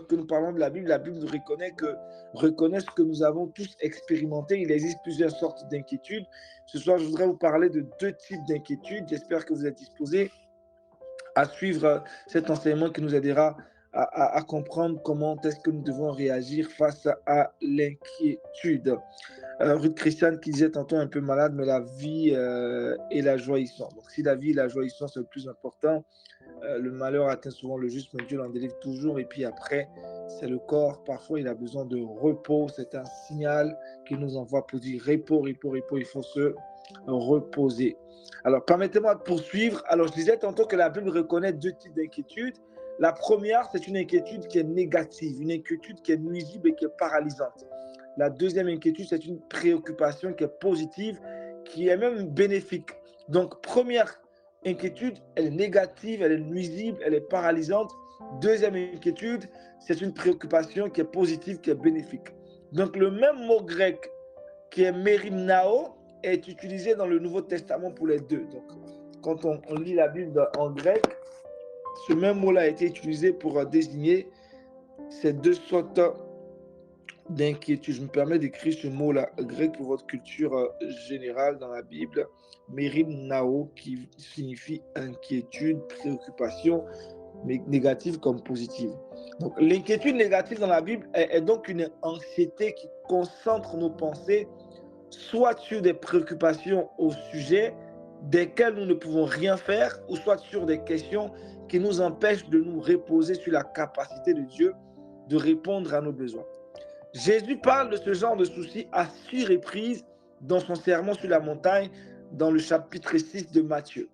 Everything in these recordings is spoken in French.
lorsque nous parlons de la Bible nous reconnaît ce que nous avons tous expérimenté. Il existe plusieurs sortes d'inquiétudes. Ce soir, je voudrais vous parler de 2 types d'inquiétudes. J'espère que vous êtes disposés à suivre cet enseignement qui nous aidera à comprendre comment est-ce que nous devons réagir face à l'inquiétude. Ruth Christiane qui disait tantôt un peu malade, mais la vie et la joie y sont. Donc si la vie et la joie y sont, c'est le plus important. Le malheur atteint souvent le juste, mais Dieu l'en délivre toujours. Et puis après, c'est le corps. Parfois, il a besoin de repos. C'est un signal qu'il nous envoie pour dire repos. Il faut se reposer. Alors, permettez-moi de poursuivre. Alors, je disais tantôt que la Bible reconnaît 2 types d'inquiétudes. La première, c'est une inquiétude qui est négative, une inquiétude qui est nuisible et qui est paralysante. La deuxième inquiétude, c'est une préoccupation qui est positive, qui est même bénéfique. Donc, première inquiétude, elle est négative, elle est nuisible, elle est paralysante. Deuxième inquiétude, c'est une préoccupation qui est positive, qui est bénéfique. Donc, le même mot grec qui est merimnao est utilisé dans le Nouveau Testament pour les deux. Donc, quand on lit la Bible en grec, ce même mot-là a été utilisé pour désigner ces 2 sortes d'inquiétude. Je me permets d'écrire ce mot-là grec pour votre culture générale dans la Bible. Merimnao, qui signifie inquiétude, préoccupation, mais négative comme positive. Donc, l'inquiétude négative dans la Bible est donc une anxiété qui concentre nos pensées soit sur des préoccupations au sujet desquelles nous ne pouvons rien faire, ou soit sur des questions qui nous empêchent de nous reposer sur la capacité de Dieu de répondre à nos besoins. Jésus parle de ce genre de soucis à 6 reprises dans son sermon sur la montagne, dans le chapitre 6 de Matthieu.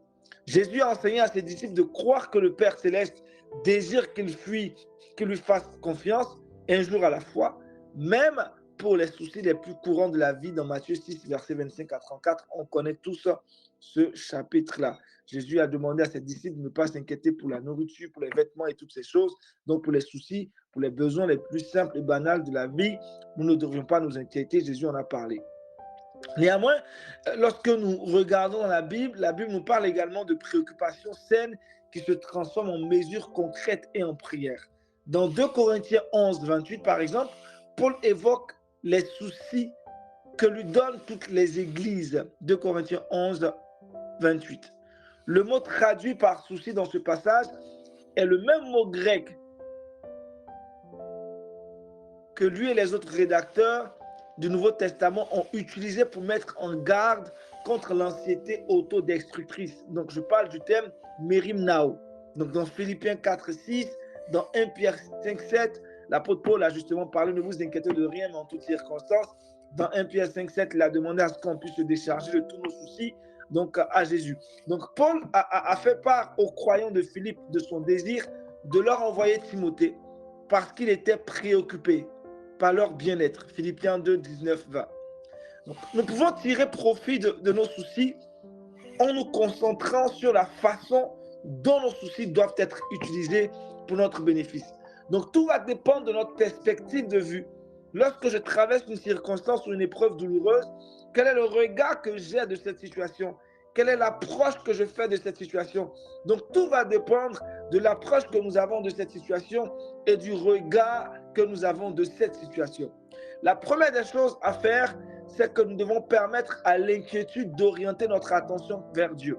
Jésus a enseigné à ses disciples de croire que le Père Céleste désire qu'il lui fasse confiance un jour à la fois, même pour les soucis les plus courants de la vie. Dans Matthieu 6, versets 25 à 34, on connaît tous ce chapitre-là. Jésus a demandé à ses disciples de ne pas s'inquiéter pour la nourriture, pour les vêtements et toutes ces choses. Donc pour les soucis, pour les besoins les plus simples et banals de la vie, nous ne devrions pas nous inquiéter. Jésus en a parlé. Néanmoins, lorsque nous regardons dans la Bible nous parle également de préoccupations saines qui se transforment en mesures concrètes et en prières. Dans 2 Corinthiens 11, 28, par exemple, Paul évoque les soucis que lui donnent toutes les églises. 2 Corinthiens 11, 28. Le mot traduit par souci dans ce passage est le même mot grec que lui et les autres rédacteurs du Nouveau Testament ont utilisé pour mettre en garde contre l'anxiété autodestructrice. Donc, je parle du terme merimnao. Donc, dans Philippiens 4, 6, dans 1 Pierre 5, 7, l'apôtre Paul a justement parlé, ne vous inquiétez de rien, mais en toutes circonstances. Dans 1 Pierre 5, 7, il a demandé à ce qu'on puisse se décharger de tous nos soucis, donc à Jésus. Donc, Paul a fait part aux croyants de Philippe de son désir de leur envoyer Timothée parce qu'il était préoccupé par leur bien-être. Philippiens 2, 19, 20. Donc, nous pouvons tirer profit de nos soucis en nous concentrant sur la façon dont nos soucis doivent être utilisés pour notre bénéfice. Donc, tout va dépendre de notre perspective de vue. Lorsque je traverse une circonstance ou une épreuve douloureuse, quel est le regard que j'ai de cette situation? Quelle est l'approche que je fais de cette situation? Donc, tout va dépendre de l'approche que nous avons de cette situation et du regard que nous avons de cette situation. La première des choses à faire, c'est que nous devons permettre à l'inquiétude d'orienter notre attention vers Dieu.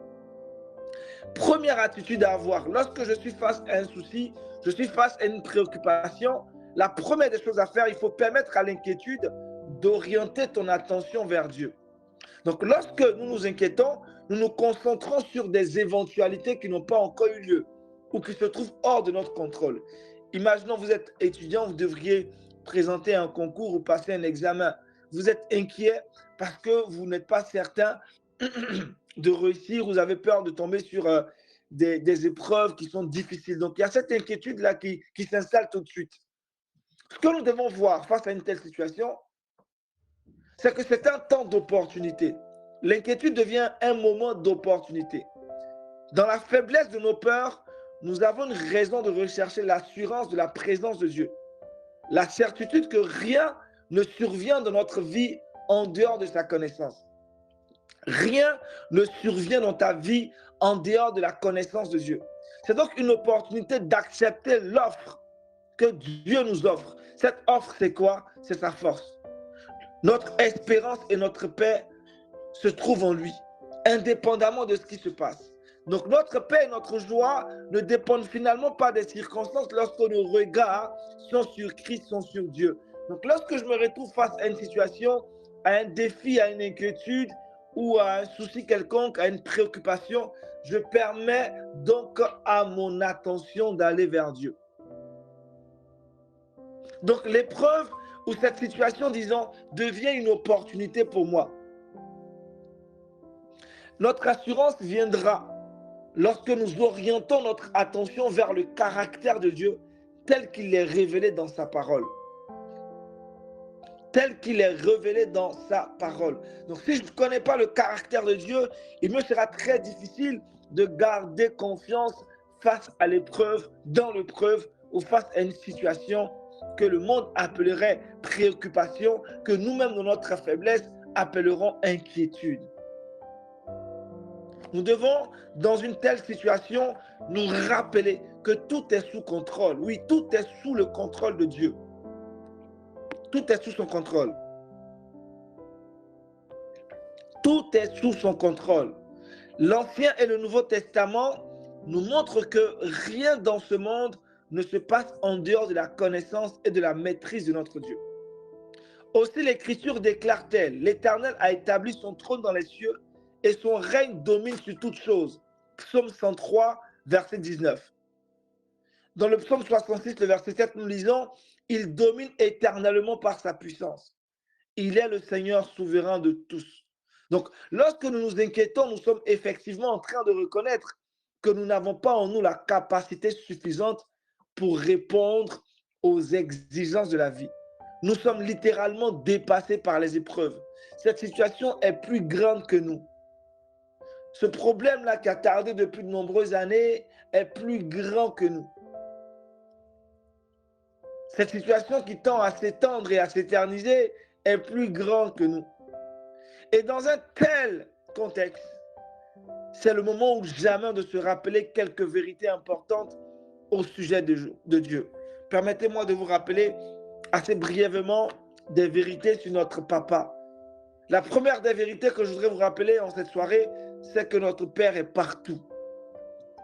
Première attitude à avoir, lorsque je suis face à un souci, je suis face à une préoccupation, la première des choses à faire, il faut permettre à l'inquiétude d'orienter ton attention vers Dieu. Donc, lorsque nous nous inquiétons, nous nous concentrons sur des éventualités qui n'ont pas encore eu lieu ou qui se trouvent hors de notre contrôle. Imaginons, vous êtes étudiant, vous devriez présenter un concours ou passer un examen. Vous êtes inquiet parce que vous n'êtes pas certain de réussir, vous avez peur de tomber sur des épreuves qui sont difficiles. Donc, il y a cette inquiétude-là qui s'installe tout de suite. Ce que nous devons voir face à une telle situation, c'est que c'est un temps d'opportunité. L'inquiétude devient un moment d'opportunité. Dans la faiblesse de nos peurs, nous avons une raison de rechercher l'assurance de la présence de Dieu. La certitude que rien ne survient dans notre vie en dehors de sa connaissance. Rien ne survient dans ta vie en dehors de la connaissance de Dieu. C'est donc une opportunité d'accepter l'offre que Dieu nous offre. Cette offre, c'est quoi? C'est sa force. Notre espérance et notre paix se trouvent en lui, indépendamment de ce qui se passe. Donc notre paix et notre joie ne dépendent finalement pas des circonstances lorsque nos regards sont sur Christ, sont sur Dieu. Donc lorsque je me retrouve face à une situation, à un défi, à une inquiétude ou à un souci quelconque, à une préoccupation, je permets donc à mon attention d'aller vers Dieu. Donc l'épreuve ou cette situation, disons, devient une opportunité pour moi. Notre assurance viendra lorsque nous orientons notre attention vers le caractère de Dieu tel qu'il est révélé dans sa parole. Tel qu'il est révélé dans sa parole. Donc si je ne connais pas le caractère de Dieu, il me sera très difficile de garder confiance face à l'épreuve, dans l'épreuve ou face à une situation que le monde appellerait préoccupation, que nous-mêmes dans notre faiblesse appellerons inquiétude. Nous devons, dans une telle situation, nous rappeler que tout est sous contrôle. Oui, tout est sous le contrôle de Dieu. Tout est sous son contrôle. Tout est sous son contrôle. L'Ancien et le Nouveau Testament nous montrent que rien dans ce monde ne se passe en dehors de la connaissance et de la maîtrise de notre Dieu. Aussi l'Écriture déclare-t-elle, l'Éternel a établi son trône dans les cieux et son règne domine sur toutes choses. Psaume 103, verset 19. Dans le psaume 66, le verset 7, nous lisons, il domine éternellement par sa puissance. Il est le Seigneur souverain de tous. Donc, lorsque nous nous inquiétons, nous sommes effectivement en train de reconnaître que nous n'avons pas en nous la capacité suffisante pour répondre aux exigences de la vie. Nous sommes littéralement dépassés par les épreuves. Cette situation est plus grande que nous. Ce problème-là qui a tardé depuis de nombreuses années est plus grand que nous. Cette situation qui tend à s'étendre et à s'éterniser est plus grande que nous. Et dans un tel contexte, c'est le moment où jamais de se rappeler quelques vérités importantes au sujet de Dieu. Permettez-moi de vous rappeler assez brièvement des vérités sur notre papa. La première des vérités que je voudrais vous rappeler en cette soirée, c'est que notre Père est partout.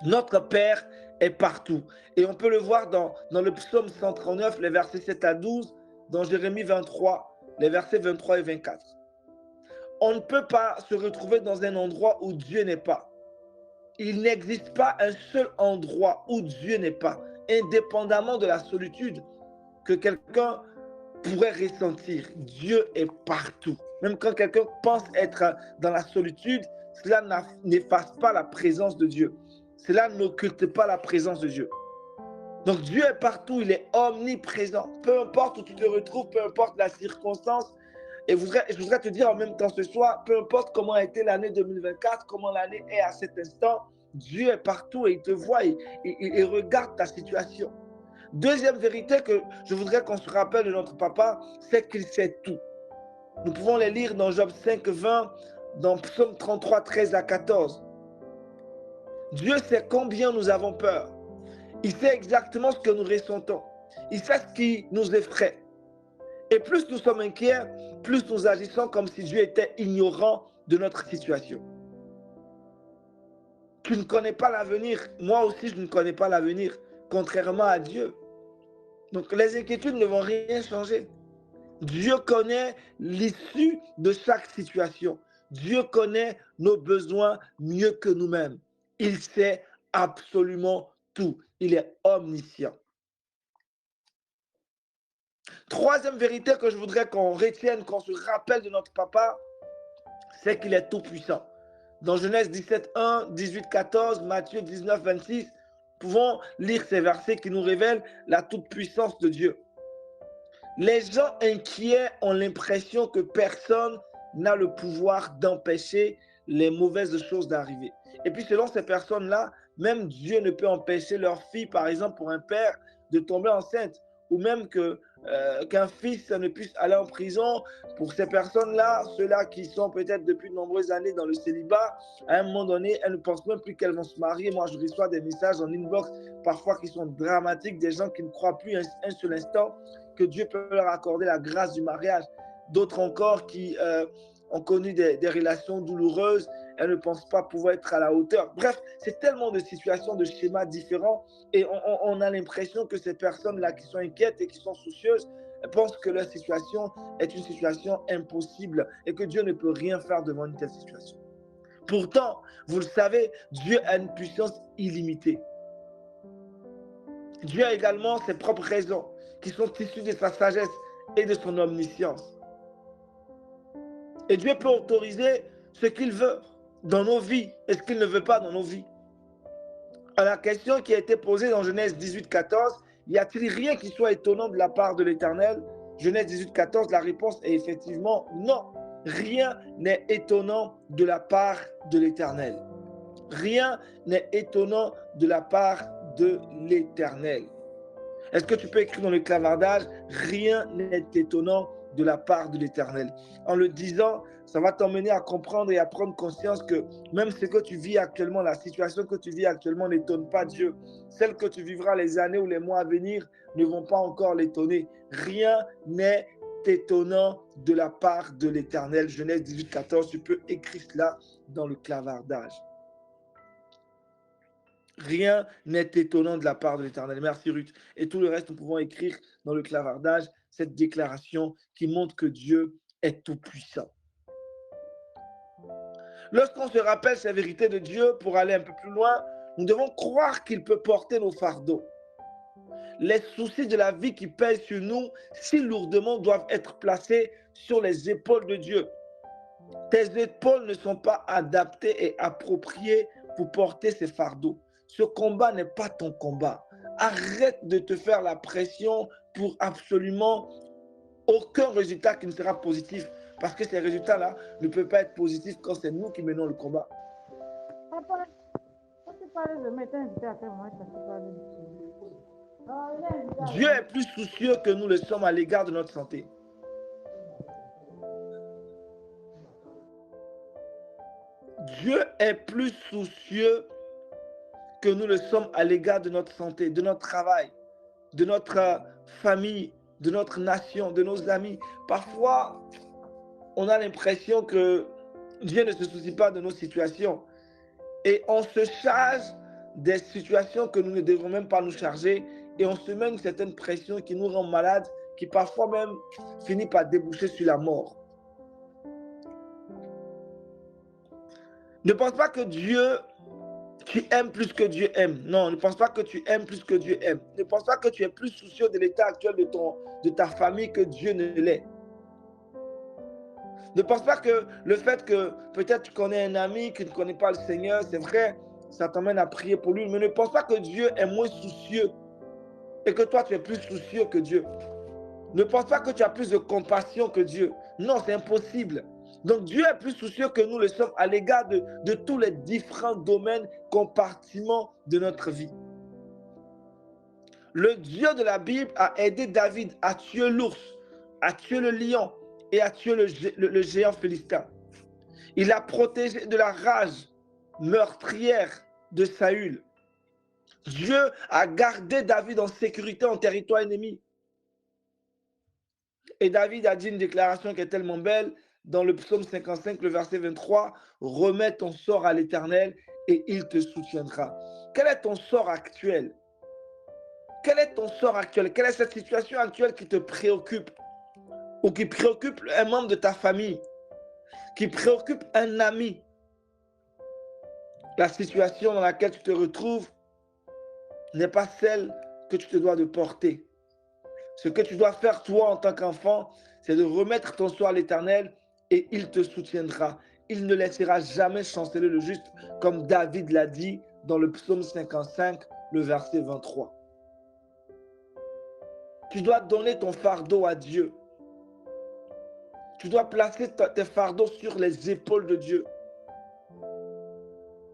Notre Père est partout. Et on peut le voir dans le psaume 139, les versets 7 à 12, dans Jérémie 23, les versets 23 et 24. On ne peut pas se retrouver dans un endroit où Dieu n'est pas. Il n'existe pas un seul endroit où Dieu n'est pas, indépendamment de la solitude que quelqu'un pourrait ressentir. Dieu est partout. Même quand quelqu'un pense être dans la solitude, cela n'efface pas la présence de Dieu. Cela n'occulte pas la présence de Dieu. Donc Dieu est partout, il est omniprésent. Peu importe où tu te retrouves, peu importe la circonstance. Et je voudrais te dire en même temps ce soir, peu importe comment a été l'année 2024, comment l'année est à cet instant, Dieu est partout et il te voit et il regarde ta situation. Deuxième vérité que je voudrais qu'on se rappelle de notre papa, c'est qu'il sait tout. Nous pouvons les lire dans Job 5, 20, dans Psaume 33, 13 à 14. Dieu sait combien nous avons peur. Il sait exactement ce que nous ressentons. Il sait ce qui nous effraie. Et plus nous sommes inquiets, plus nous agissons comme si Dieu était ignorant de notre situation. Tu ne connais pas l'avenir. Moi aussi, je ne connais pas l'avenir, contrairement à Dieu. Donc, les inquiétudes ne vont rien changer. Dieu connaît l'issue de chaque situation. Dieu connaît nos besoins mieux que nous-mêmes. Il sait absolument tout. Il est omniscient. Troisième vérité que je voudrais qu'on retienne, qu'on se rappelle de notre papa, c'est qu'il est tout puissant. Dans Genèse 17, 1, 18, 14, Matthieu 19, 26, nous pouvons lire ces versets qui nous révèlent la toute-puissance de Dieu. Les gens inquiets ont l'impression que personne n'a le pouvoir d'empêcher les mauvaises choses d'arriver. Et puis selon ces personnes-là, même Dieu ne peut empêcher leur fille, par exemple pour un père, de tomber enceinte ou même qu'un fils ne puisse aller en prison. Pour ces personnes-là, ceux-là qui sont peut-être depuis de nombreuses années dans le célibat, à un moment donné, elles ne pensent même plus qu'elles vont se marier. Moi, je reçois des messages en inbox parfois qui sont dramatiques, des gens qui ne croient plus un seul instant que Dieu peut leur accorder la grâce du mariage. D'autres encore qui ont connu des relations douloureuses, elles ne pensent pas pouvoir être à la hauteur. Bref, c'est tellement de situations, de schémas différents et on a l'impression que ces personnes-là qui sont inquiètes et qui sont soucieuses pensent que leur situation est une situation impossible et que Dieu ne peut rien faire devant une telle situation. Pourtant, vous le savez, Dieu a une puissance illimitée. Dieu a également ses propres raisons qui sont issues de sa sagesse et de son omniscience. Et Dieu peut autoriser ce qu'il veut dans nos vies et ce qu'il ne veut pas dans nos vies. À la question qui a été posée dans Genèse 18, 14, y a-t-il rien qui soit étonnant de la part de l'Éternel? Genèse 18, 14, la réponse est effectivement non. Rien n'est étonnant de la part de l'Éternel. Rien n'est étonnant de la part de l'Éternel. Est-ce que tu peux écrire dans le clavardage? Rien n'est étonnant de la part de l'Éternel. En le disant, ça va t'emmener à comprendre et à prendre conscience que même ce que tu vis actuellement, la situation que tu vis actuellement n'étonne pas Dieu. Celle que tu vivras les années ou les mois à venir ne vont pas encore l'étonner. Rien n'est étonnant de la part de l'Éternel. Genèse 18, 14, tu peux écrire cela dans le clavardage. Rien n'est étonnant de la part de l'Éternel. Merci Ruth. Et tout le reste, nous pouvons écrire dans le clavardage cette déclaration qui montre que Dieu est tout-puissant. Lorsqu'on se rappelle ces vérités de Dieu, pour aller un peu plus loin, nous devons croire qu'il peut porter nos fardeaux. Les soucis de la vie qui pèsent sur nous si lourdement doivent être placés sur les épaules de Dieu. Tes épaules ne sont pas adaptées et appropriées pour porter ces fardeaux. Ce combat n'est pas ton combat. Arrête de te faire la pression pour absolument aucun résultat qui ne sera positif. Parce que ces résultats-là ne peuvent pas être positifs quand c'est nous qui menons le combat. Papa, quand tu parles de mettre invité à quel moment Dieu est plus soucieux que nous le sommes à l'égard de notre santé. Dieu est plus soucieux que nous le sommes à l'égard de notre santé, de notre travail, de notre famille, de notre nation, de nos amis. Parfois, on a l'impression que Dieu ne se soucie pas de nos situations. Et on se charge des situations que nous ne devons même pas nous charger. Et on se met une certaine pression qui nous rend malades, qui parfois même finit par déboucher sur la mort. Ne pense pas que Dieu, tu aimes plus que Dieu aime. Non, ne pense pas que tu aimes plus que Dieu aime. Ne pense pas que tu es plus soucieux de l'état actuel de ta famille que Dieu ne l'est. Ne pense pas que le fait que peut-être tu connais un ami qui ne connaît pas le Seigneur, c'est vrai, ça t'emmène à prier pour lui. Mais ne pense pas que Dieu est moins soucieux et que toi tu es plus soucieux que Dieu. Ne pense pas que tu as plus de compassion que Dieu. Non, c'est impossible. Donc Dieu est plus soucieux que nous le sommes à l'égard de tous les différents domaines, compartiments de notre vie. Le Dieu de la Bible a aidé David à tuer l'ours, à tuer le lion et à tuer le géant philistin. Il a protégé de la rage meurtrière de Saül. Dieu a gardé David en sécurité en territoire ennemi. Et David a dit une déclaration qui est tellement belle dans le psaume 55, le verset 23, « Remets ton sort à l'Éternel et il te soutiendra. » Quel est ton sort actuel? Quel est ton sort actuel? Quelle est cette situation actuelle qui te préoccupe? Ou qui préoccupe un membre de ta famille? Qui préoccupe un ami? La situation dans laquelle tu te retrouves n'est pas celle que tu te dois de porter. Ce que tu dois faire, toi, en tant qu'enfant, c'est de remettre ton sort à l'Éternel et il te soutiendra. Il ne laissera jamais chanceler le juste, comme David l'a dit dans le psaume 55, le verset 23. Tu dois donner ton fardeau à Dieu. Tu dois placer tes fardeaux sur les épaules de Dieu.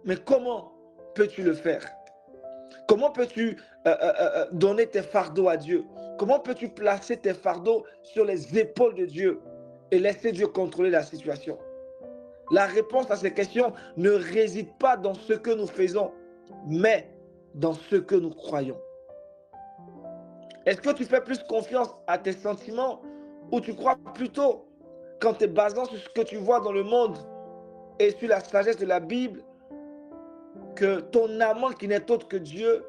Mais comment peux-tu le faire? Comment peux-tu donner tes fardeaux à Dieu? Comment peux-tu placer tes fardeaux sur les épaules de Dieu et laisser Dieu contrôler la situation? La réponse à ces questions ne réside pas dans ce que nous faisons, mais dans ce que nous croyons. Est-ce que tu fais plus confiance à tes sentiments ou tu crois plutôt qu'en te basant sur ce que tu vois dans le monde et sur la sagesse de la Bible, que ton amant qui n'est autre que Dieu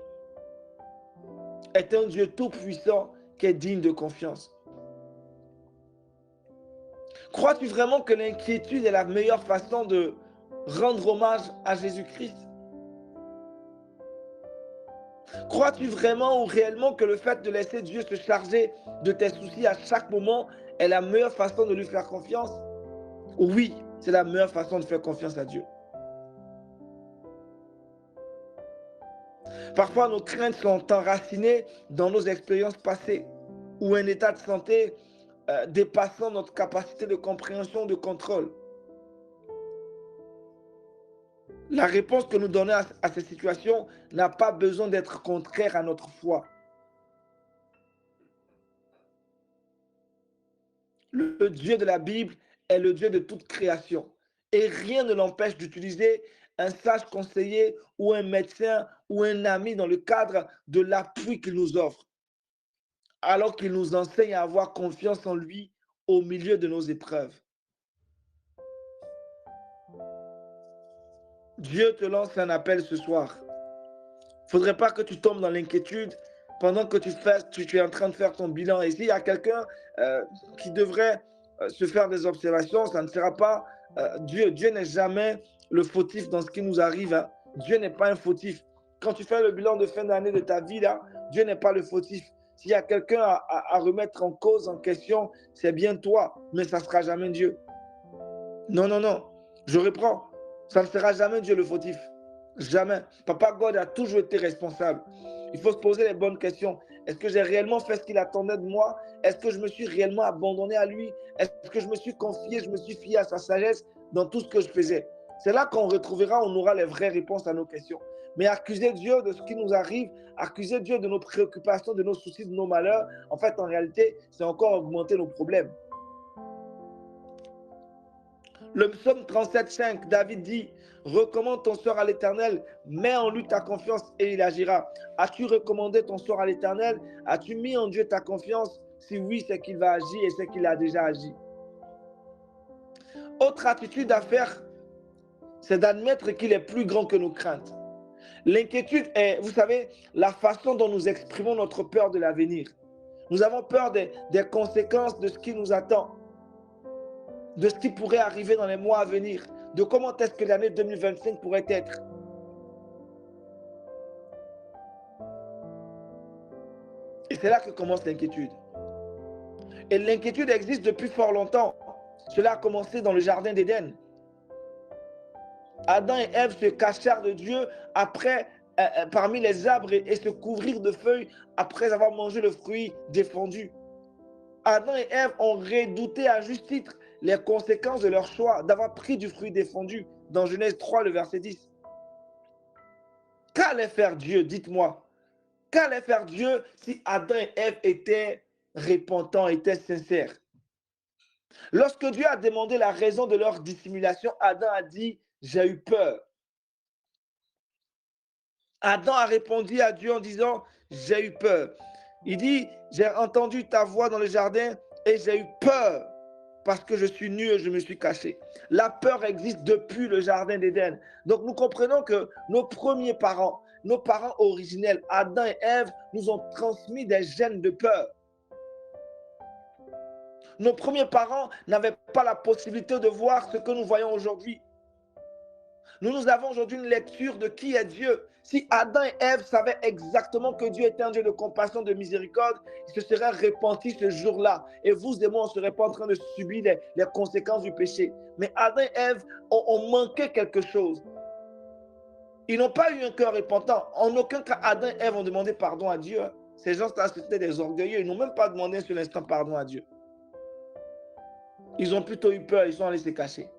est un Dieu tout-puissant qui est digne de confiance? Crois-tu vraiment que l'inquiétude est la meilleure façon de rendre hommage à Jésus-Christ? Crois-tu vraiment ou réellement que le fait de laisser Dieu se charger de tes soucis à chaque moment est la meilleure façon de lui faire confiance? Oui, c'est la meilleure façon de faire confiance à Dieu. Parfois, nos craintes sont enracinées dans nos expériences passées ou un état de santé dépassant notre capacité de compréhension, de contrôle. La réponse que nous donnons à ces situations n'a pas besoin d'être contraire à notre foi. Le Dieu de la Bible est le Dieu de toute création et rien ne l'empêche d'utiliser un sage conseiller ou un médecin ou un ami dans le cadre de l'appui qu'il nous offre, alors qu'il nous enseigne à avoir confiance en lui au milieu de nos épreuves. Dieu te lance un appel ce soir. Il ne faudrait pas que tu tombes dans l'inquiétude pendant que tu es en train de faire ton bilan. Et s'il y a quelqu'un qui devrait se faire des observations, ça ne sera pas Dieu. Dieu n'est jamais le fautif dans ce qui nous arrive. Hein. Dieu n'est pas un fautif. Quand tu fais le bilan de fin d'année de ta vie, là, Dieu n'est pas le fautif. S'il y a quelqu'un à remettre en cause, en question, c'est bien toi, mais ça ne sera jamais Dieu. Non, non, non. Je reprends. Ça ne sera jamais Dieu le fautif. Jamais. Papa God a toujours été responsable. Il faut se poser les bonnes questions. Est-ce que j'ai réellement fait ce qu'il attendait de moi? Est-ce que je me suis réellement abandonné à lui? Est-ce que je me suis confié, je me suis fié à sa sagesse dans tout ce que je faisais? C'est là qu'on retrouvera, on aura les vraies réponses à nos questions. Mais accuser Dieu de ce qui nous arrive, accuser Dieu de nos préoccupations, de nos soucis, de nos malheurs, en fait, en réalité, c'est encore augmenter nos problèmes. Le psaume 37,5, David dit: recommande ton sort à l'Éternel, mets en lui ta confiance et il agira. As-tu recommandé ton sort à l'Éternel? As-tu mis en Dieu ta confiance? Si oui, c'est qu'il va agir et c'est qu'il a déjà agi. Autre attitude à faire, c'est d'admettre qu'il est plus grand que nos craintes. L'inquiétude est, vous savez, la façon dont nous exprimons notre peur de l'avenir. Nous avons peur des conséquences de ce qui nous attend, de ce qui pourrait arriver dans les mois à venir, de comment est-ce que l'année 2025 pourrait être. Et c'est là que commence l'inquiétude. Et l'inquiétude existe depuis fort longtemps. Cela a commencé dans le jardin d'Éden. Adam et Ève se cachèrent de Dieu parmi les arbres et se couvrirent de feuilles après avoir mangé le fruit défendu. Adam et Ève ont redouté à juste titre les conséquences de leur choix d'avoir pris du fruit défendu dans Genèse 3, le verset 10. Qu'allait faire Dieu, dites-moi? Qu'allait faire Dieu si Adam et Ève étaient repentants, étaient sincères? Lorsque Dieu a demandé la raison de leur dissimulation, Adam a dit: j'ai eu peur. Adam a répondu à Dieu en disant: j'ai eu peur. Il dit: j'ai entendu ta voix dans le jardin et j'ai eu peur parce que je suis nu et je me suis caché. La peur existe depuis le jardin d'Éden. Donc nous comprenons que nos premiers parents, nos parents originels, Adam et Ève, nous ont transmis des gènes de peur. Nos premiers parents n'avaient pas la possibilité de voir ce que nous voyons aujourd'hui. Nous avons aujourd'hui une lecture de qui est Dieu. Si Adam et Ève savaient exactement que Dieu était un Dieu de compassion, de miséricorde, ils se seraient repentis ce jour-là. Et vous et moi, on ne serait pas en train de subir les conséquences du péché. Mais Adam et Ève ont manqué quelque chose. Ils n'ont pas eu un cœur repentant. En aucun cas, Adam et Ève ont demandé pardon à Dieu. Ces gens-là, c'était des orgueilleux. Ils n'ont même pas demandé sur l'instant pardon à Dieu. Ils ont plutôt eu peur. Ils sont allés se cacher.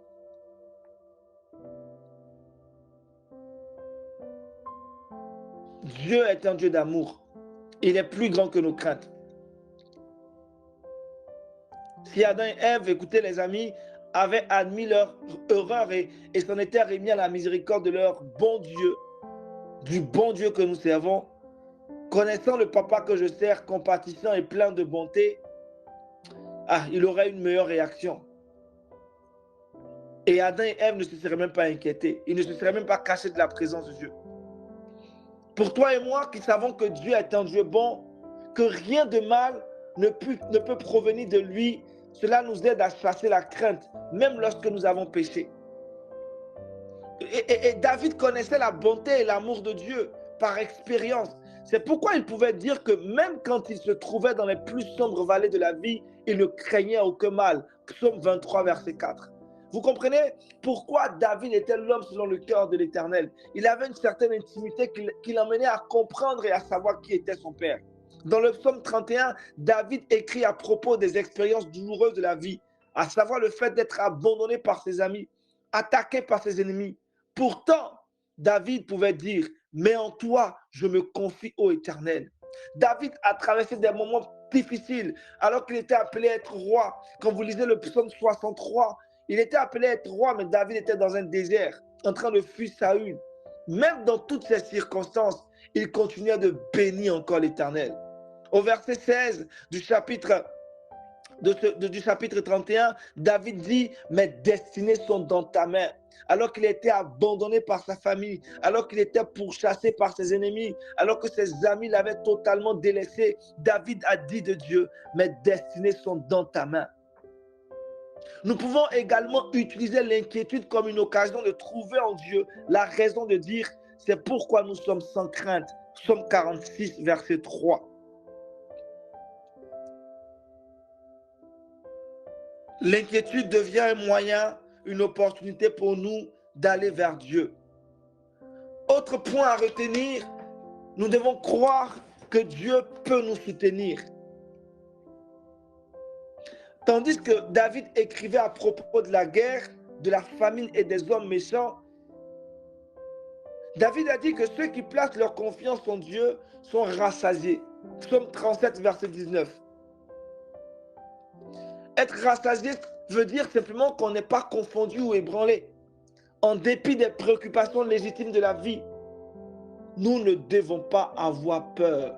Dieu est un Dieu d'amour. Il est plus grand que nos craintes. Si Adam et Ève, écoutez les amis, avaient admis leur erreur et s'en étaient remis à la miséricorde de leur bon Dieu, du bon Dieu que nous servons, connaissant le papa que je sers, compatissant et plein de bonté, il aurait une meilleure réaction. Et Adam et Ève ne se seraient même pas inquiétés. Ils ne se seraient même pas cachés de la présence de Dieu. Pour toi et moi qui savons que Dieu est un Dieu bon, que rien de mal ne peut provenir de lui, cela nous aide à chasser la crainte, même lorsque nous avons péché. Et David connaissait la bonté et l'amour de Dieu par expérience. C'est pourquoi il pouvait dire que même quand il se trouvait dans les plus sombres vallées de la vie, il ne craignait aucun mal. Psaume 23, verset 4. Vous comprenez pourquoi David était l'homme selon le cœur de l'Éternel? Il avait une certaine intimité qui l'emmenait à comprendre et à savoir qui était son Père. Dans le psaume 31, David écrit à propos des expériences douloureuses de la vie, à savoir le fait d'être abandonné par ses amis, attaqué par ses ennemis. Pourtant, David pouvait dire, mais en toi, je me confie au Éternel. David a traversé des moments difficiles alors qu'il était appelé à être roi. Quand vous lisez le psaume 63, il était appelé à être roi, mais David était dans un désert, en train de fuir Saül. Même dans toutes ces circonstances, il continuait de bénir encore l'Éternel. Au verset 16 du chapitre 31, David dit, mes destinées sont dans ta main. Alors qu'il était abandonné par sa famille, alors qu'il était pourchassé par ses ennemis, alors que ses amis l'avaient totalement délaissé, David a dit de Dieu, mes destinées sont dans ta main. Nous pouvons également utiliser l'inquiétude comme une occasion de trouver en Dieu la raison de dire, c'est pourquoi nous sommes sans crainte. Psaume 46, verset 3. L'inquiétude devient un moyen, une opportunité pour nous d'aller vers Dieu. Autre point à retenir, nous devons croire que Dieu peut nous soutenir. Tandis que David écrivait à propos de la guerre, de la famine et des hommes méchants, David a dit que ceux qui placent leur confiance en Dieu sont rassasiés. Psaume 37, verset 19. Être rassasié veut dire simplement qu'on n'est pas confondu ou ébranlé. En dépit des préoccupations légitimes de la vie, nous ne devons pas avoir peur.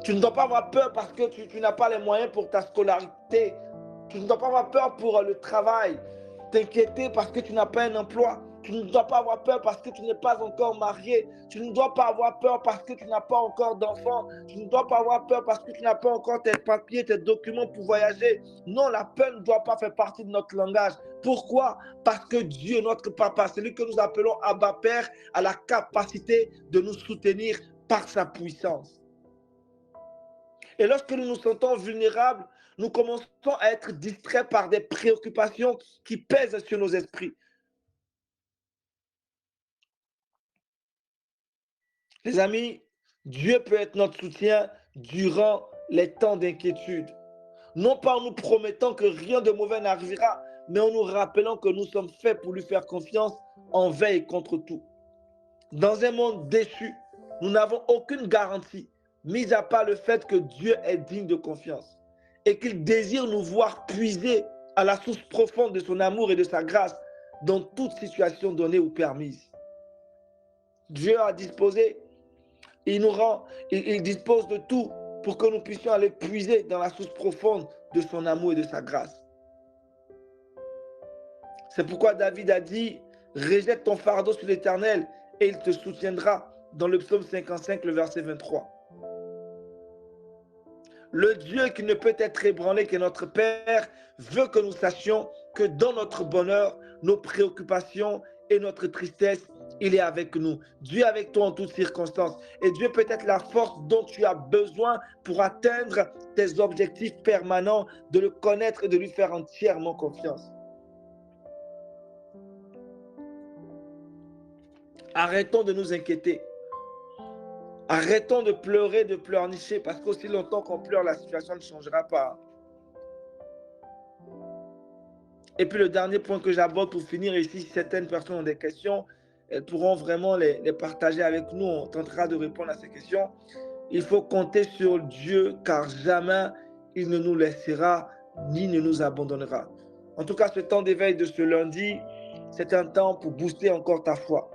Tu ne dois pas avoir peur parce que tu n'as pas les moyens pour ta scolarité. Tu ne dois pas avoir peur pour le travail. T'inquiéter parce que tu n'as pas un emploi. Tu ne dois pas avoir peur parce que tu n'es pas encore marié. Tu ne dois pas avoir peur parce que tu n'as pas encore d'enfant. Tu ne dois pas avoir peur parce que tu n'as pas encore tes papiers, tes documents pour voyager. Non, la peur ne doit pas faire partie de notre langage. Pourquoi? Parce que Dieu, notre Papa, celui que nous appelons Abba Père, a la capacité de nous soutenir par sa puissance. Et lorsque nous nous sentons vulnérables, nous commençons à être distraits par des préoccupations qui pèsent sur nos esprits. Les amis, Dieu peut être notre soutien durant les temps d'inquiétude. Non pas en nous promettant que rien de mauvais n'arrivera, mais en nous rappelant que nous sommes faits pour lui faire confiance en veille contre tout. Dans un monde déchu, nous n'avons aucune garantie, mis à part le fait que Dieu est digne de confiance et qu'il désire nous voir puiser à la source profonde de son amour et de sa grâce dans toute situation donnée ou permise. Dieu a disposé, il dispose de tout pour que nous puissions aller puiser dans la source profonde de son amour et de sa grâce. C'est pourquoi David a dit, rejette ton fardeau sur l'Éternel et il te soutiendra, dans le psaume 55, le verset 23. Le Dieu qui ne peut être ébranlé, qui est notre Père, veut que nous sachions que dans notre bonheur, nos préoccupations et notre tristesse, il est avec nous. Dieu est avec toi en toutes circonstances. Et Dieu peut être la force dont tu as besoin pour atteindre tes objectifs permanents, de le connaître et de lui faire entièrement confiance. Arrêtons de nous inquiéter. Arrêtons de pleurer, de pleurnicher, parce qu'aussi longtemps qu'on pleure, la situation ne changera pas. Et puis le dernier point que j'aborde pour finir ici, si certaines personnes ont des questions, elles pourront vraiment les partager avec nous. On tentera de répondre à ces questions. Il faut compter sur Dieu car jamais il ne nous laissera ni ne nous abandonnera. En tout cas, ce temps d'éveil de ce lundi, c'est un temps pour booster encore ta foi.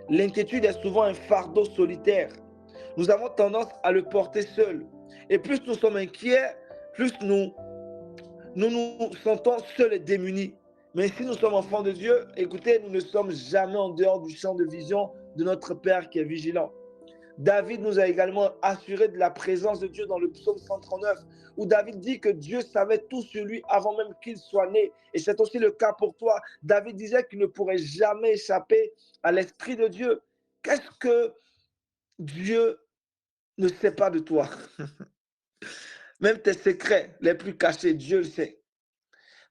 L'inquiétude est souvent un fardeau solitaire. Nous avons tendance à le porter seul. Et plus nous sommes inquiets, plus nous nous sentons seuls et démunis. Mais si nous sommes enfants de Dieu, écoutez, nous ne sommes jamais en dehors du champ de vision de notre Père qui est vigilant. David nous a également assuré de la présence de Dieu dans le psaume 139, où David dit que Dieu savait tout sur lui avant même qu'il soit né. Et c'est aussi le cas pour toi. David disait qu'il ne pourrait jamais échapper à l'Esprit de Dieu. Qu'est-ce que Dieu ne sait pas de toi? Même tes secrets les plus cachés, Dieu le sait.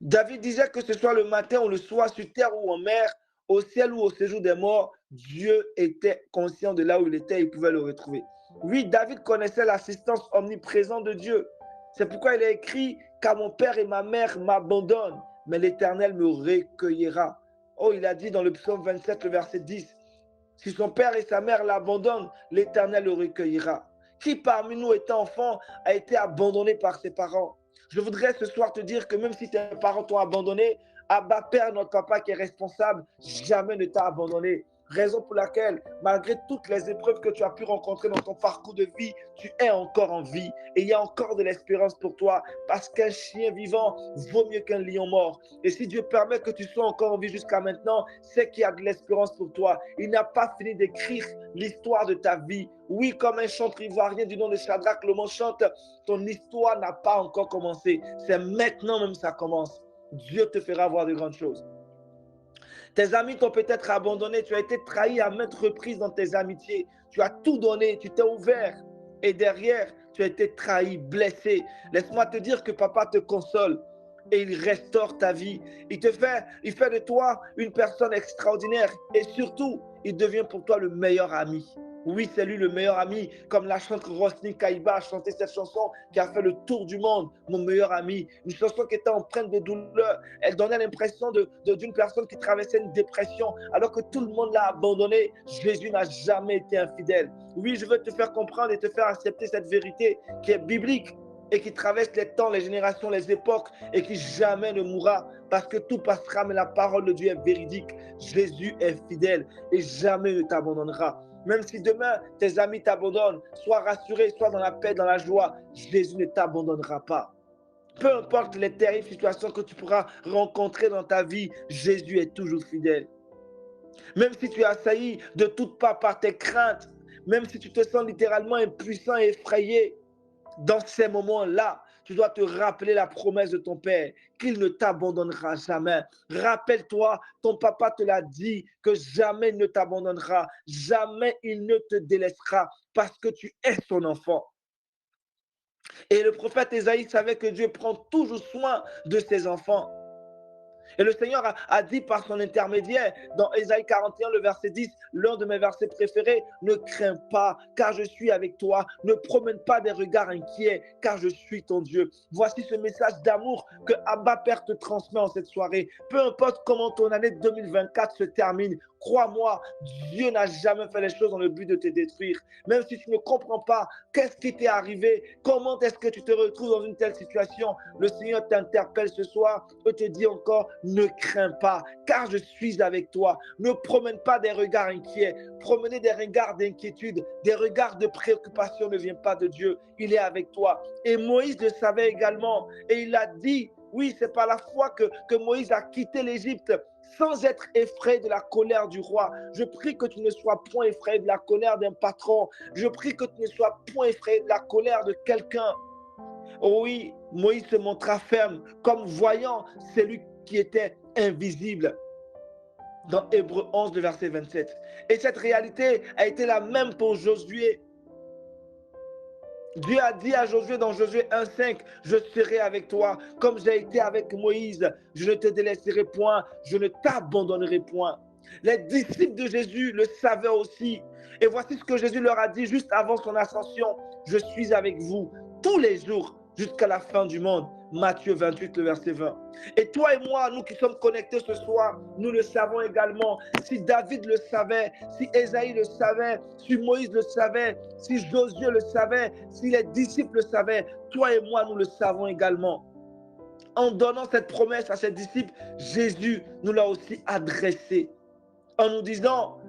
David disait que ce soit le matin ou le soir, sur terre ou en mer, au ciel ou au séjour des morts, Dieu était conscient de là où il était, il pouvait le retrouver. Oui, David connaissait l'assistance omniprésente de Dieu. C'est pourquoi il a écrit « Car mon père et ma mère m'abandonnent, mais l'Éternel me recueillera. » Oh, il a dit dans le psaume 27, le verset 10, « Si son père et sa mère l'abandonnent, l'Éternel le recueillera. » Qui parmi nous, étant enfant, a été abandonné par ses parents? Je voudrais ce soir te dire que même si tes parents t'ont abandonné, Abba Père, notre papa qui est responsable, jamais ne t'a abandonné. Raison pour laquelle, malgré toutes les épreuves que tu as pu rencontrer dans ton parcours de vie, tu es encore en vie et il y a encore de l'espérance pour toi parce qu'un chien vivant vaut mieux qu'un lion mort. Et si Dieu permet que tu sois encore en vie jusqu'à maintenant, c'est qu'il y a de l'espérance pour toi. Il n'a pas fini d'écrire l'histoire de ta vie. Oui, comme un chanteur ivoirien du nom de Shadrach Lomo chante, ton histoire n'a pas encore commencé. C'est maintenant même que ça commence. Dieu te fera voir de grandes choses. Tes amis t'ont peut-être abandonné, tu as été trahi à maintes reprises dans tes amitiés. Tu as tout donné, tu t'es ouvert. Et derrière, tu as été trahi, blessé. Laisse-moi te dire que papa te console et il restaure ta vie. Il fait de toi une personne extraordinaire et surtout, il devient pour toi le meilleur ami. Oui, c'est lui le meilleur ami, comme la chanteuse Rosny Kaiba a chanté cette chanson qui a fait le tour du monde, mon meilleur ami. Une chanson qui était empreinte de douleur. Elle donnait l'impression d'une personne qui traversait une dépression, alors que tout le monde l'a abandonné. Jésus n'a jamais été infidèle. Oui, je veux te faire comprendre et te faire accepter cette vérité qui est biblique et qui traverse les temps, les générations, les époques et qui jamais ne mourra parce que tout passera, mais la parole de Dieu est véridique. Jésus est fidèle et jamais ne t'abandonnera. Même si demain, tes amis t'abandonnent, sois rassuré, sois dans la paix, dans la joie, Jésus ne t'abandonnera pas. Peu importe les terribles situations que tu pourras rencontrer dans ta vie, Jésus est toujours fidèle. Même si tu es assailli de toutes parts par tes craintes, même si tu te sens littéralement impuissant et effrayé, dans ces moments-là, tu dois te rappeler la promesse de ton Père, qu'il ne t'abandonnera jamais. Rappelle-toi, ton papa te l'a dit, que jamais il ne t'abandonnera, jamais il ne te délaissera, parce que tu es son enfant. Et le prophète Ésaïe savait que Dieu prend toujours soin de ses enfants. Et le Seigneur a dit par son intermédiaire, dans Ésaïe 41, le verset 10, l'un de mes versets préférés, ne crains pas, car je suis avec toi. Ne promène pas des regards inquiets, car je suis ton Dieu. Voici ce message d'amour que Abba Père te transmet en cette soirée. Peu importe comment ton année 2024 se termine, crois-moi, Dieu n'a jamais fait les choses dans le but de te détruire. Même si tu ne comprends pas qu'est-ce qui t'est arrivé, comment est-ce que tu te retrouves dans une telle situation, le Seigneur t'interpelle ce soir et te dit encore, ne crains pas, car je suis avec toi. Ne promène pas des regards inquiets. Promener des regards d'inquiétude, des regards de préoccupation ne vient pas de Dieu. Il est avec toi. Et Moïse le savait également. Et il a dit, oui, c'est par la foi que Moïse a quitté l'Égypte sans être effrayé de la colère du roi. Je prie que tu ne sois point effrayé de la colère d'un patron. Je prie que tu ne sois point effrayé de la colère de quelqu'un. Oh oui, Moïse se montra ferme, comme voyant celui qui était invisible. Dans Hébreux 11, le verset 27. Et cette réalité a été la même pour Josué. Dieu a dit à Josué dans Josué 1,5, je serai avec toi, comme j'ai été avec Moïse. Je ne te délaisserai point, je ne t'abandonnerai point. Les disciples de Jésus le savaient aussi. Et voici ce que Jésus leur a dit juste avant son ascension. Je suis avec vous tous les jours jusqu'à la fin du monde. Matthieu 28, le verset 20. Et toi et moi, nous qui sommes connectés ce soir, nous le savons également. Si David le savait, si Ésaïe le savait, si Moïse le savait, si Josué le savait, si les disciples le savaient, toi et moi, nous le savons également. En donnant cette promesse à ses disciples, Jésus nous l'a aussi adressée en nous disant,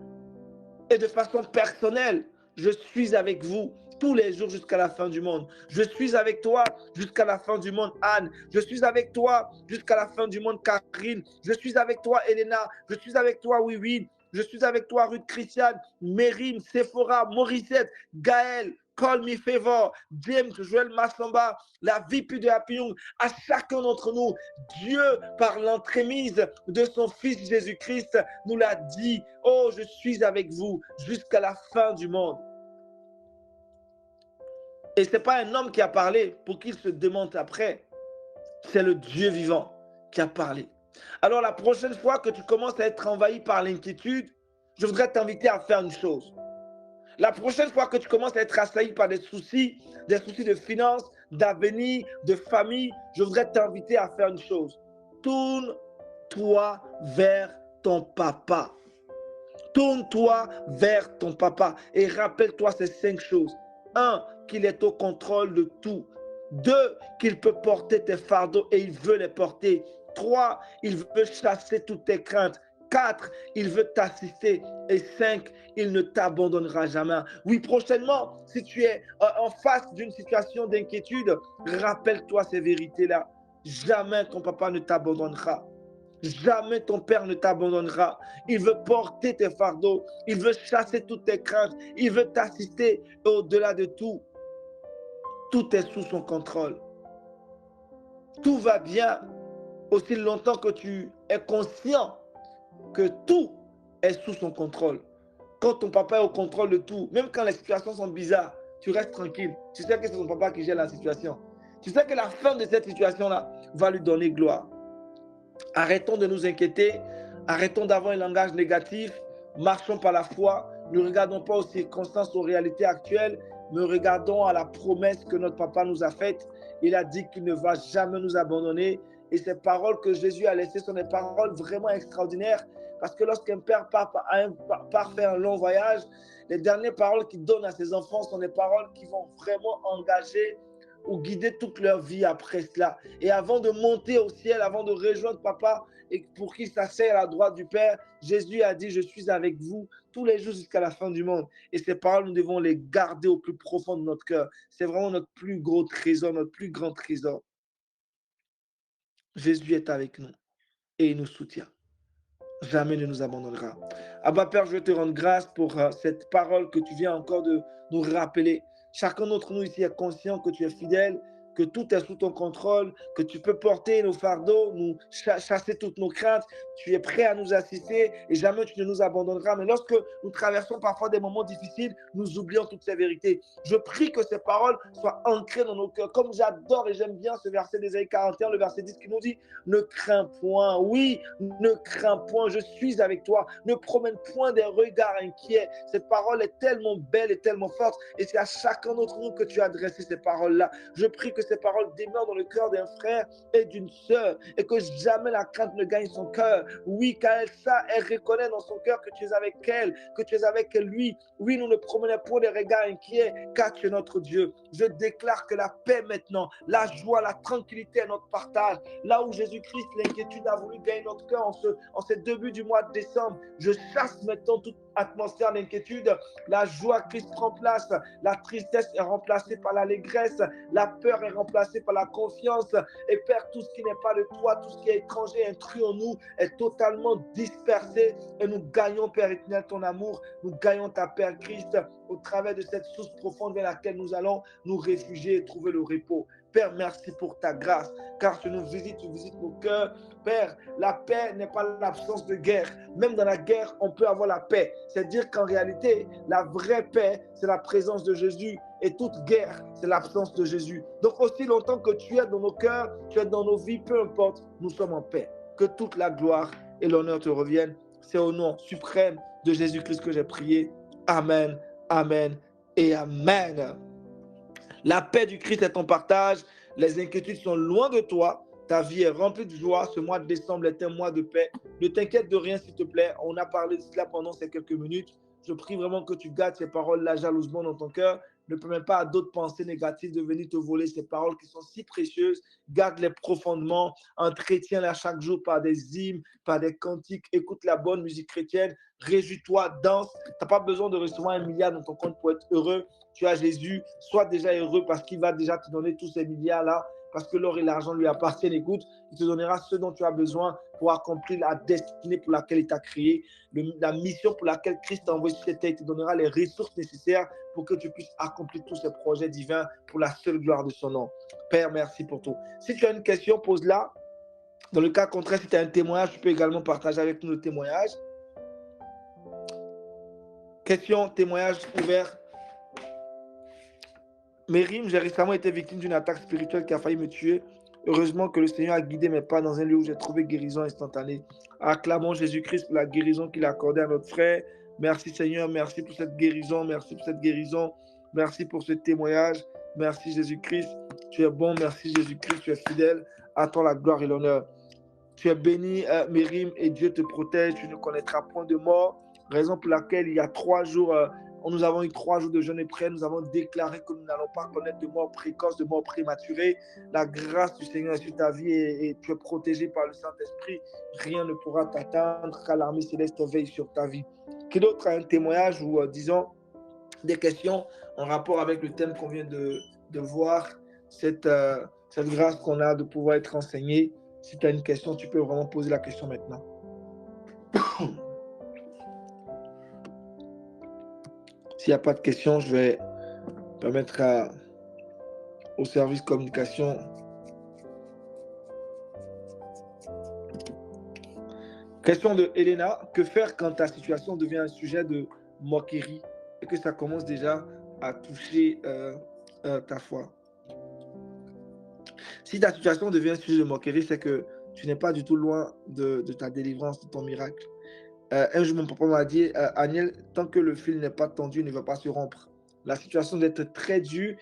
et de façon personnelle, je suis avec vous tous les jours jusqu'à la fin du monde. Je suis avec toi jusqu'à la fin du monde, Anne. Je suis avec toi jusqu'à la fin du monde, Karine. Je suis avec toi, Elena. Je suis avec toi, Wiwi. Je suis avec toi, Ruth Christiane, Mérim, Sephora, Morissette, Gaël, Call Me Favor, James, Joël Massamba, la VIP de Happy Young. À chacun d'entre nous, Dieu, par l'entremise de son Fils Jésus-Christ, nous l'a dit, oh, je suis avec vous jusqu'à la fin du monde. Et ce n'est pas un homme qui a parlé pour qu'il se démente après. C'est le Dieu vivant qui a parlé. Alors la prochaine fois que tu commences à être envahi par l'inquiétude, je voudrais t'inviter à faire une chose. La prochaine fois que tu commences à être assailli par des soucis de finances, d'avenir, de famille, je voudrais t'inviter à faire une chose. Tourne-toi vers ton papa. Tourne-toi vers ton papa et rappelle-toi ces 5 choses. 1, qu'il est au contrôle de tout. 2, qu'il peut porter tes fardeaux et il veut les porter. 3, il veut chasser toutes tes craintes. 4, il veut t'assister. Et 5, il ne t'abandonnera jamais. Oui, prochainement, si tu es en face d'une situation d'inquiétude, rappelle-toi ces vérités-là. Jamais ton papa ne t'abandonnera. Jamais ton père ne t'abandonnera. Il veut porter tes fardeaux. Il veut chasser toutes tes craintes. Il veut t'assister. Et au-delà de tout, tout est sous son contrôle. Tout va bien aussi longtemps que tu es conscient que tout est sous son contrôle. Quand ton papa est au contrôle de tout, même quand les situations sont bizarres, tu restes tranquille. Tu sais que c'est ton papa qui gère la situation. Tu sais que la fin de cette situation-là va lui donner gloire. Arrêtons de nous inquiéter, arrêtons d'avoir un langage négatif, marchons par la foi, ne regardons pas aux circonstances, aux réalités actuelles, mais regardons à la promesse que notre papa nous a faite. Il a dit qu'il ne va jamais nous abandonner et ces paroles que Jésus a laissées sont des paroles vraiment extraordinaires parce que lorsqu'un père part faire un long voyage, les dernières paroles qu'il donne à ses enfants sont des paroles qui vont vraiment engager ou guider toute leur vie après cela. Et avant de monter au ciel, avant de rejoindre papa, et pour qu'il s'asseye à la droite du Père, Jésus a dit, je suis avec vous tous les jours jusqu'à la fin du monde. Et ces paroles, nous devons les garder au plus profond de notre cœur. C'est vraiment notre plus gros trésor, notre plus grand trésor. Jésus est avec nous et il nous soutient. Jamais ne nous abandonnera. Abba Père, je te rends grâce pour cette parole que tu viens encore de nous rappeler. Chacun d'entre nous ici est conscient que tu es fidèle, que tout est sous ton contrôle, que tu peux porter nos fardeaux, nous chasser toutes nos craintes. Tu es prêt à nous assister et jamais tu ne nous abandonneras. Mais lorsque nous traversons parfois des moments difficiles, nous oublions toutes ces vérités. Je prie que ces paroles soient ancrées dans nos cœurs. Comme j'adore et j'aime bien ce verset d'Ésaïe 41, le verset 10 qui nous dit « Ne crains point, oui, ne crains point, je suis avec toi. Ne promène point des regards inquiets. » Cette parole est tellement belle et tellement forte. Et c'est à chacun d'entre nous que tu as adressé ces paroles-là. Je prie que ces paroles demeurent dans le cœur d'un frère et d'une sœur et que jamais la crainte ne gagne son cœur. Oui, car elle reconnaît dans son cœur que tu es avec elle, que tu es avec lui. Oui, nous ne promenons pas des regards inquiets car tu es notre Dieu. Je déclare que la paix maintenant, la joie, la tranquillité est notre partage. Là où Jésus-Christ, l'inquiétude a voulu gagner notre cœur en ce début du mois de décembre, je chasse maintenant toute atmosphère d'inquiétude. La joie, Christ prend place. La tristesse est remplacée par l'allégresse. La peur est remplacée par la confiance. Et Père, tout ce qui n'est pas de toi, tout ce qui est étranger, intrus en nous, est totalement dispersé. Et nous gagnons, Père éternel, ton amour. Nous gagnons ta Père Christ au travers de cette source profonde vers laquelle nous allons nous réfugier et trouver le repos. Père, merci pour ta grâce, car tu nous visites, tu visites nos cœurs. Père, la paix n'est pas l'absence de guerre. Même dans la guerre, on peut avoir la paix. C'est-à-dire qu'en réalité, la vraie paix, c'est la présence de Jésus. Et toute guerre, c'est l'absence de Jésus. Donc aussi longtemps que tu es dans nos cœurs, tu es dans nos vies, peu importe, nous sommes en paix. Que toute la gloire et l'honneur te reviennent. C'est au nom suprême de Jésus-Christ que j'ai prié. Amen, amen et amen. La paix du Christ est ton partage. Les inquiétudes sont loin de toi. Ta vie est remplie de joie. Ce mois de décembre est un mois de paix. Ne t'inquiète de rien, s'il te plaît. On a parlé de cela pendant ces quelques minutes. Je prie vraiment que tu gardes ces paroles-là jalousement dans ton cœur. Ne permets pas à d'autres pensées négatives de venir te voler ces paroles qui sont si précieuses. Garde-les profondément. Entretiens-les chaque jour par des hymnes, par des cantiques. Écoute la bonne musique chrétienne. Réjouis-toi, danse. Tu n'as pas besoin de recevoir 1 milliard dans ton compte pour être heureux. Tu as Jésus. Sois déjà heureux parce qu'il va déjà te donner tous ces milliards-là. Parce que l'or et l'argent lui appartiennent. Écoute, il te donnera ce dont tu as besoin pour accomplir la destinée pour laquelle il t'a créé, la mission pour laquelle Christ t'a envoyé sur cette terre. Il te donnera les ressources nécessaires pour que tu puisses accomplir tous ces projets divins pour la seule gloire de son nom. Père, merci pour tout. Si tu as une question, pose-la. Dans le cas contraire, si tu as un témoignage, tu peux également partager avec nous le témoignage. Question, témoignage ouvert. Mérim, j'ai récemment été victime d'une attaque spirituelle qui a failli me tuer. Heureusement que le Seigneur a guidé mes pas dans un lieu où j'ai trouvé guérison instantanée. Acclamons Jésus-Christ pour la guérison qu'il a accordée à notre frère. Merci Seigneur, merci pour cette guérison, merci pour cette guérison, merci pour ce témoignage. Merci Jésus-Christ, tu es bon, merci Jésus-Christ, tu es fidèle. À toi la gloire et l'honneur. Tu es béni, Mérim, et Dieu te protège, tu ne connaîtras point de mort. Raison pour laquelle il y a 3 jours, nous avons eu 3 jours de jeûne et prière. Nous avons déclaré que nous n'allons pas connaître de mort précoce, de mort prématurée. La grâce du Seigneur est sur ta vie et tu es protégé par le Saint-Esprit. Rien ne pourra t'atteindre car l'armée céleste veille sur ta vie. Qui d'autre a un témoignage ou, disons, des questions en rapport avec le thème qu'on vient de voir, cette grâce qu'on a de pouvoir être enseigné? Si tu as une question, tu peux vraiment poser la question maintenant. S'il n'y a pas de questions, je vais permettre au service communication. Question de Elena. Que faire quand ta situation devient un sujet de moquerie et que ça commence déjà à toucher ta foi? Si ta situation devient un sujet de moquerie, c'est que tu n'es pas du tout loin de ta délivrance, de ton miracle. Un jour, mon papa m'a dit, Aniel, tant que le fil n'est pas tendu, il ne va pas se rompre. La situation doit être très dure.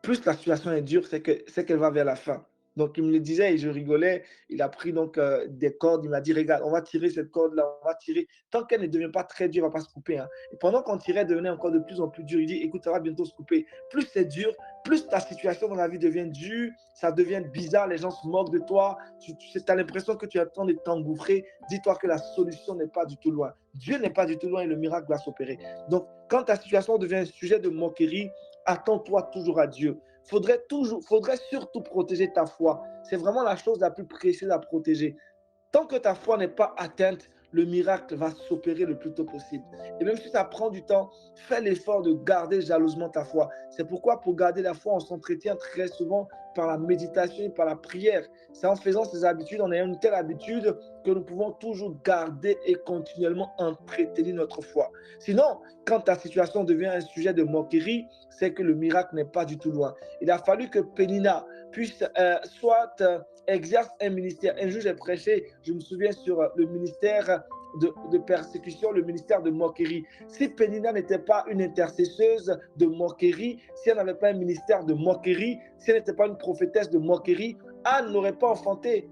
Plus la situation est dure, c'est qu'elle va vers la fin. Donc, il me le disait et je rigolais. Il a pris donc des cordes. Il m'a dit, regarde, on va tirer cette corde-là, on va tirer. Tant qu'elle ne devient pas très dure, elle ne va pas se couper. Hein. Et pendant qu'on tirait, elle devenait encore de plus en plus dur. Il dit, écoute, ça va bientôt se couper. Plus c'est dur, plus ta situation dans la vie devient dure, ça devient bizarre, les gens se moquent de toi, tu as l'impression que tu es en train de t'engouffrer. Dis-toi que la solution n'est pas du tout loin. Dieu n'est pas du tout loin et le miracle va s'opérer. Donc, quand ta situation devient un sujet de moquerie, attends-toi toujours à Dieu. Faudrait surtout protéger ta foi. C'est vraiment la chose la plus précieuse à protéger. Tant que ta foi n'est pas atteinte, le miracle va s'opérer le plus tôt possible. Et même si ça prend du temps, fais l'effort de garder jalousement ta foi. C'est pourquoi pour garder la foi, on s'entretient très souvent par la méditation et par la prière. C'est en faisant ces habitudes, en ayant une telle habitude que nous pouvons toujours garder et continuellement entretenir notre foi. Sinon, quand ta situation devient un sujet de moquerie, c'est que le miracle n'est pas du tout loin. Il a fallu que Pénina puisse exerce un ministère. Un jour, j'ai prêché, je me souviens, sur le ministère de persécution, le ministère de moquerie. Si Pénina n'était pas une intercesseuse de moquerie, si elle n'avait pas un ministère de moquerie, si elle n'était pas une prophétesse de moquerie, Anne n'aurait pas enfanté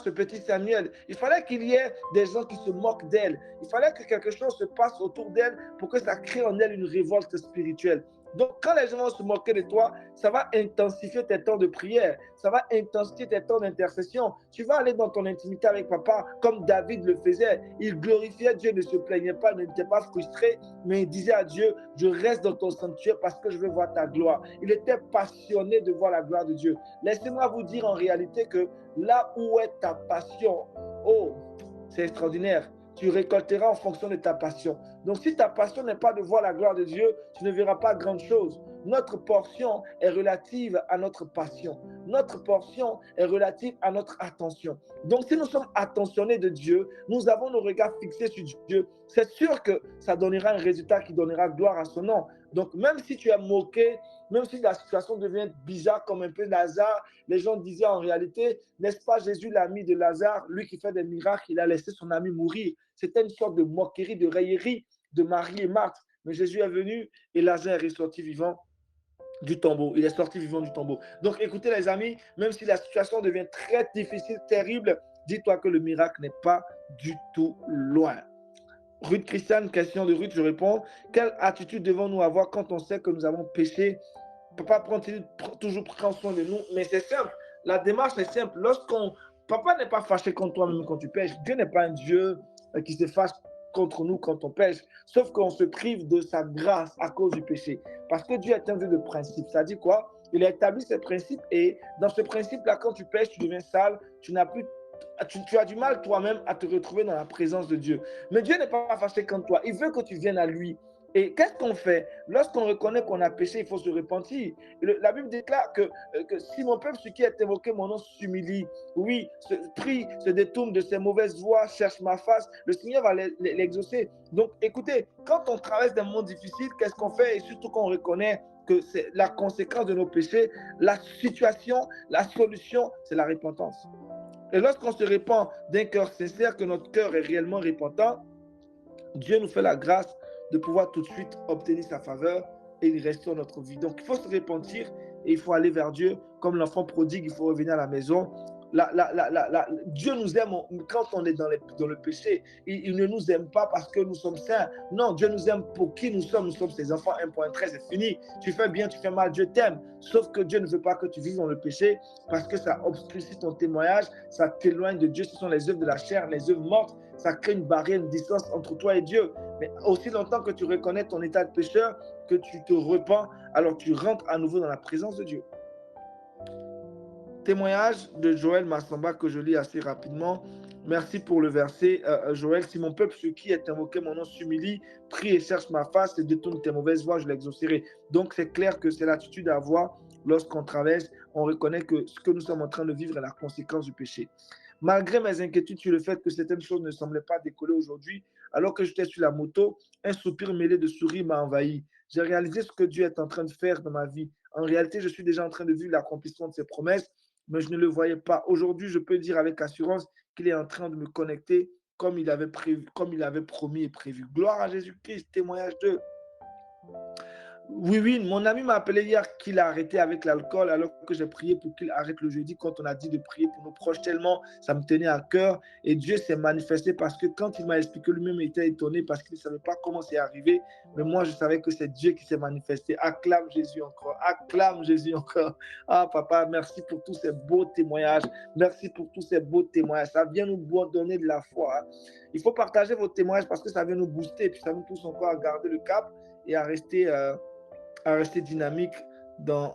ce petit Samuel. Il fallait qu'il y ait des gens qui se moquent d'elle. Il fallait que quelque chose se passe autour d'elle pour que ça crée en elle une révolte spirituelle. Donc, quand les gens vont se moquer de toi, ça va intensifier tes temps de prière, ça va intensifier tes temps d'intercession. Tu vas aller dans ton intimité avec papa, comme David le faisait. Il glorifiait Dieu, ne se plaignait pas, n'était pas frustré, mais il disait à Dieu, je reste dans ton sanctuaire parce que je veux voir ta gloire. Il était passionné de voir la gloire de Dieu. Laissez-moi vous dire en réalité que là où est ta passion, oh, c'est extraordinaire. Tu récolteras en fonction de ta passion. Donc, si ta passion n'est pas de voir la gloire de Dieu, tu ne verras pas grande chose. Notre portion est relative à notre passion. Notre portion est relative à notre attention. Donc, si nous sommes attentionnés de Dieu, nous avons nos regards fixés sur Dieu, c'est sûr que ça donnera un résultat qui donnera gloire à son nom. Donc, même si tu es moqué, même si la situation devient bizarre comme un peu Lazare, les gens disaient en réalité, n'est-ce pas Jésus l'ami de Lazare, lui qui fait des miracles, il a laissé son ami mourir. C'était une sorte de moquerie, de raillerie de Marie et Marthe. Mais Jésus est venu et Lazare est ressorti vivant. du tombeau. Il est sorti vivant du tombeau. Donc, écoutez, les amis, même si la situation devient très difficile, terrible, dis-toi que le miracle n'est pas du tout loin. Ruth Christiane, question de Ruth, je réponds. Quelle attitude devons-nous avoir quand on sait que nous avons péché? Papa prend toujours prend soin de nous, mais c'est simple. La démarche est simple. Papa n'est pas fâché contre toi même quand tu pêches. Dieu n'est pas un Dieu qui se fâche contre nous quand on pêche, sauf qu'on se prive de sa grâce à cause du péché. Parce que Dieu est un Dieu de principe. Ça dit quoi? Il a établi ses principes et dans ce principe-là, quand tu pêches, tu deviens sale, tu as du mal toi-même à te retrouver dans la présence de Dieu. Mais Dieu n'est pas fâché contre toi. Il veut que tu viennes à lui. Et qu'est-ce qu'on fait? Lorsqu'on reconnaît qu'on a péché, il faut se repentir. La Bible déclare que si mon peuple, ce qui est évoqué, mon nom s'humilie, oui, prie, se détourne de ses mauvaises voies, cherche ma face, le Seigneur va l'exaucer. Donc, écoutez, quand on traverse des moments difficiles, qu'est-ce qu'on fait? Et surtout qu'on reconnaît que c'est la conséquence de nos péchés, la situation, la solution, c'est la repentance. Et lorsqu'on se répand d'un cœur sincère, que notre cœur est réellement repentant, Dieu nous fait la grâce de pouvoir tout de suite obtenir sa faveur et il restaure notre vie. Donc, il faut se repentir et il faut aller vers Dieu. Comme l'enfant prodigue, il faut revenir à la maison. Dieu nous aime quand on est dans le péché. Il ne nous aime pas parce que nous sommes saints. Non, Dieu nous aime pour qui nous sommes. Nous sommes ses enfants. 1.13, c'est fini. Tu fais bien, tu fais mal, Dieu t'aime. Sauf que Dieu ne veut pas que tu vives dans le péché parce que ça obscurcit ton témoignage, ça t'éloigne de Dieu. Ce sont les œuvres de la chair, les œuvres mortes. Ça crée une barrière, une distance entre toi et Dieu. Mais aussi longtemps que tu reconnais ton état de pécheur, que tu te repens, alors tu rentres à nouveau dans la présence de Dieu. Témoignage de Joël Massamba que je lis assez rapidement. Merci pour le verset, Joël. Si mon peuple, ce qui est invoqué, mon nom s'humilie, prie et cherche ma face et détourne tes mauvaises voies, je l'exaucerai. Donc c'est clair que c'est l'attitude à avoir lorsqu'on traverse. On reconnaît que ce que nous sommes en train de vivre est la conséquence du péché. Malgré mes inquiétudes sur le fait que certaines choses ne semblaient pas décoller aujourd'hui, alors que j'étais sur la moto, un soupir mêlé de sourire m'a envahi. J'ai réalisé ce que Dieu est en train de faire dans ma vie. En réalité, je suis déjà en train de vivre l'accomplissement de ses promesses, mais je ne le voyais pas. Aujourd'hui, je peux dire avec assurance qu'il est en train de me connecter comme il avait prévu, comme il avait promis et prévu. Gloire à Jésus-Christ, témoignage de... Oui, mon ami m'a appelé hier qu'il a arrêté avec l'alcool alors que j'ai prié pour qu'il arrête le jeudi quand on a dit de prier pour nos proches tellement ça me tenait à cœur et Dieu s'est manifesté parce que quand il m'a expliqué lui-même il était étonné parce qu'il ne savait pas comment c'est arrivé mais moi je savais que c'est Dieu qui s'est manifesté. Acclame Jésus encore, acclame Jésus encore. Ah papa, merci pour tous ces beaux témoignages, merci pour tous ces beaux témoignages, ça vient nous donner de la foi. Il faut partager vos témoignages parce que ça vient nous booster et puis ça nous pousse encore à garder le cap et à rester dynamique dans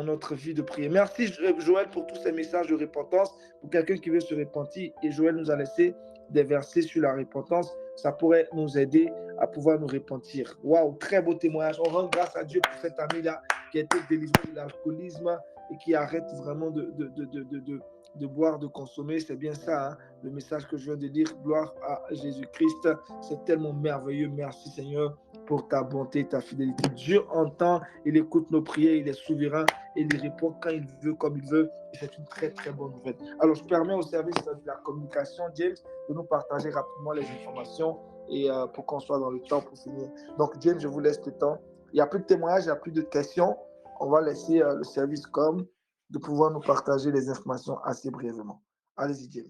notre vie de prière. Merci Joël pour tous ces messages de repentance, pour quelqu'un qui veut se repentir. Et Joël nous a laissé des versets sur la repentance. Ça pourrait nous aider à pouvoir nous repentir. Waouh, très beau témoignage. On rend grâce à Dieu pour cet ami-là qui a été délivré de l'alcoolisme et qui arrête vraiment de boire, de consommer. C'est bien ça, hein, le message que je viens de dire. Gloire à Jésus-Christ. C'est tellement merveilleux. Merci Seigneur pour ta bonté, ta fidélité. Dieu entend, il écoute nos prières, il est souverain et il répond quand il veut, comme il veut. Et c'est une très, très bonne nouvelle. Alors, je permets au service de la communication, James, de nous partager rapidement les informations et pour qu'on soit dans le temps pour finir. Donc, James, je vous laisse le temps. Il n'y a plus de témoignages, il n'y a plus de questions. On va laisser le service de pouvoir nous partager les informations assez brièvement. Allez-y, James.